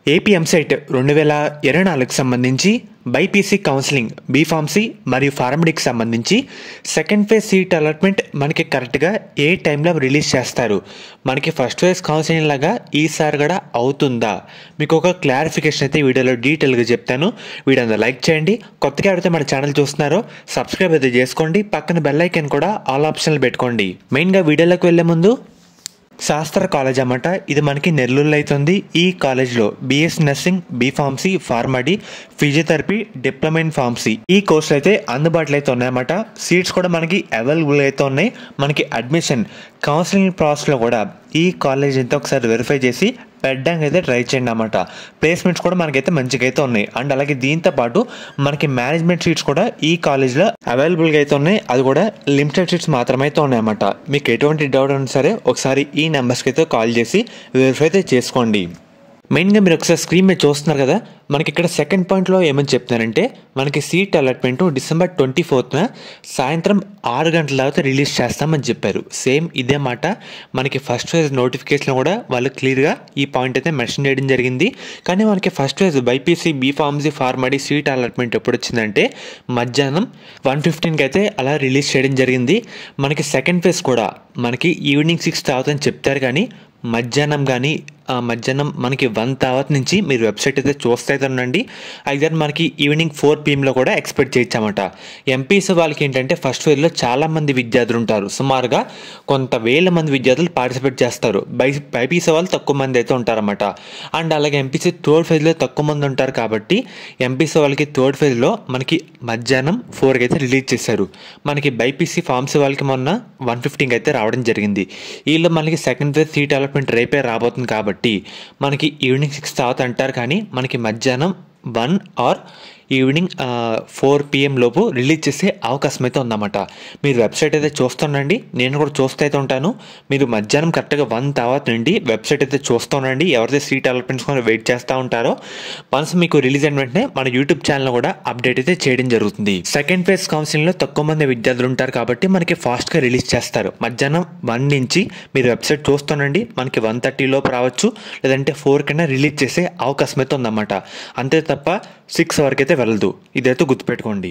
AP EAMCET 2024కి సంబంధించి BiPC counselling B Pharmacy మరియు ఫార్మడీకి సంబంధించి సెకండ్ ఫేజ్ సీట్ అలాట్మెంట్ మనకి కరెక్ట్గా ఏ టైంలో రిలీజ్ చేస్తారు, మనకి ఫస్ట్ ఫేజ్ కౌన్సిలింగ్ లాగా ఈసారి కూడా అవుతుందా, మీకు ఒక క్లారిఫికేషన్ అయితే వీడియోలో డీటెయిల్గా చెప్తాను. వీడియో లైక్ చేయండి. కొత్తగా ఎవరైతే మన ఛానల్ చూస్తున్నారో సబ్స్క్రైబ్ అయితే చేసుకోండి. పక్కన బెల్ ఐకాన్ కూడా ఆల్ ఆప్షన్లు పెట్టుకోండి. మెయిన్గా వీడియోలోకి వెళ్ళే ముందు శాస్త్ర కాలేజ్ అన్నమాట. ఇది మనకి నెల్లూరులో అవుతుంది. ఈ కాలేజ్లో BS nursing, B Pharmacy, PharmD, physiotherapy, diploma in pharmacy ఈ కోర్సులు అయితే అందుబాటులో అయితే ఉన్నాయన్నమాట. సీట్స్ కూడా మనకి అవైలబుల్ అయితే ఉన్నాయి. మనకి అడ్మిషన్ కౌన్సిలింగ్ ప్రాసెస్లో కూడా ఈ కాలేజ్ అయితే ఒకసారి వెరిఫై చేసి పెట్టడానికి అయితే ట్రై చేయండి అన్నమాట. ప్లేస్మెంట్స్ కూడా మనకైతే మంచిగా అయితే ఉన్నాయి. అండ్ అలాగే దీంతో పాటు మనకి మేనేజ్మెంట్ సీట్స్ కూడా ఈ కాలేజ్లో అవైలబుల్గా అయితే ఉన్నాయి. అది కూడా లిమిటెడ్ సీట్స్ మాత్రమే అయితే ఉన్నాయన్నమాట. మీకు ఎటువంటి డౌట్ ఉన్నా సరే ఒకసారి ఈ నెంబర్స్కి అయితే కాల్ చేసి వెరిఫై అయితే చేసుకోండి. మెయిన్గా మీరు ఒకసారి స్క్రీన్ మీద చూస్తున్నారు కదా, మనకి ఇక్కడ సెకండ్ పాయింట్లో ఏమని చెప్తున్నారంటే మనకి సీట్ అలాట్మెంట్ December 24th సాయంత్రం 6 గంటల తర్వాత రిలీజ్ చేస్తామని చెప్పారు. సేమ్ ఇదే మాట మనకి ఫస్ట్ ఫేజ్ నోటిఫికేషన్ కూడా వాళ్ళు క్లియర్గా ఈ పాయింట్ అయితే మెన్షన్ చేయడం జరిగింది. కానీ మనకి first phase BiPC, B Pharmacy, PharmD seat allotment ఎప్పుడు వచ్చిందంటే మధ్యాహ్నం 1:15కి అయితే అలా రిలీజ్ చేయడం జరిగింది. మనకి సెకండ్ ఫేజ్ కూడా మనకి ఈవినింగ్ 6 తర్వాత అని చెప్తారు. కానీ మధ్యాహ్నం మనకి 1 తర్వాత నుంచి మీరు వెబ్సైట్ అయితే చూస్తే ఉండండి. అయితే మనకి ఈవినింగ్ 4 PM కూడా ఎక్స్పెక్ట్ చేయొచ్చన్నమాట. ఎంపీసీ వాళ్ళకి ఏంటంటే ఫస్ట్ ఫేజ్లో చాలామంది విద్యార్థులు ఉంటారు. సుమారుగా కొంత వేల మంది విద్యార్థులు పార్టిసిపేట్ చేస్తారు. బైపీసీ వాళ్ళు తక్కువ మంది అయితే ఉంటారన్నమాట. అండ్ అలాగే ఎంపీసీ థర్డ్ ఫేజ్లో తక్కువ మంది ఉంటారు. కాబట్టి ఎంపీసీ వాళ్ళకి థర్డ్ ఫేజ్లో మనకి మధ్యాహ్నం 4కి అయితే రిలీజ్ చేశారు. మనకి బైపీసీ ఫార్మసీ వాళ్ళకి మొన్న 1:15కి అయితే రావడం జరిగింది. వీళ్ళు మనకి సెకండ్ ఫేజ్ సీట్ అలాట్మెంట్ రేపే రాబోతుంది. కాబట్టి మనకి ఈవినింగ్ 6 తర్వాత అంటారు. కానీ మనకి మధ్యాహ్నం 1 or ఈవినింగ్ 4 PM లోపు రిలీజ్ చేసే అవకాశం అయితే ఉందన్నమాట. మీరు వెబ్సైట్ అయితే చూస్తుండండి. నేను కూడా చూస్తూ అయితే ఉంటాను. మీరు మధ్యాహ్నం కరెక్ట్గా 1 తర్వాత నుండి వెబ్సైట్ అయితే చూస్తుండండి. ఎవరైతే సీట్ అలాట్మెంట్స్ కోసం వెయిట్ చేస్తూ ఉంటారో వన్స్ మీకు రిలీజ్ అయిన వెంటనే మన యూట్యూబ్ ఛానల్ కూడా అప్డేట్ అయితే చేయడం జరుగుతుంది. సెకండ్ ఫేజ్ కౌన్సిలింగ్లో తక్కువ మంది విద్యార్థులు ఉంటారు కాబట్టి మనకి ఫాస్ట్గా రిలీజ్ చేస్తారు. మధ్యాహ్నం 1 నుంచి మీరు వెబ్సైట్ చూస్తుండండి. మనకి 1:30 లోపు రావచ్చు, లేదంటే 4 కన్నా రిలీజ్ చేసే అవకాశం అయితే ఉందన్నమాట. అంతే తప్ప 6 వరకు అయితే వెళ్ళదు. ఇదైతే గుర్తుపెట్టుకోండి.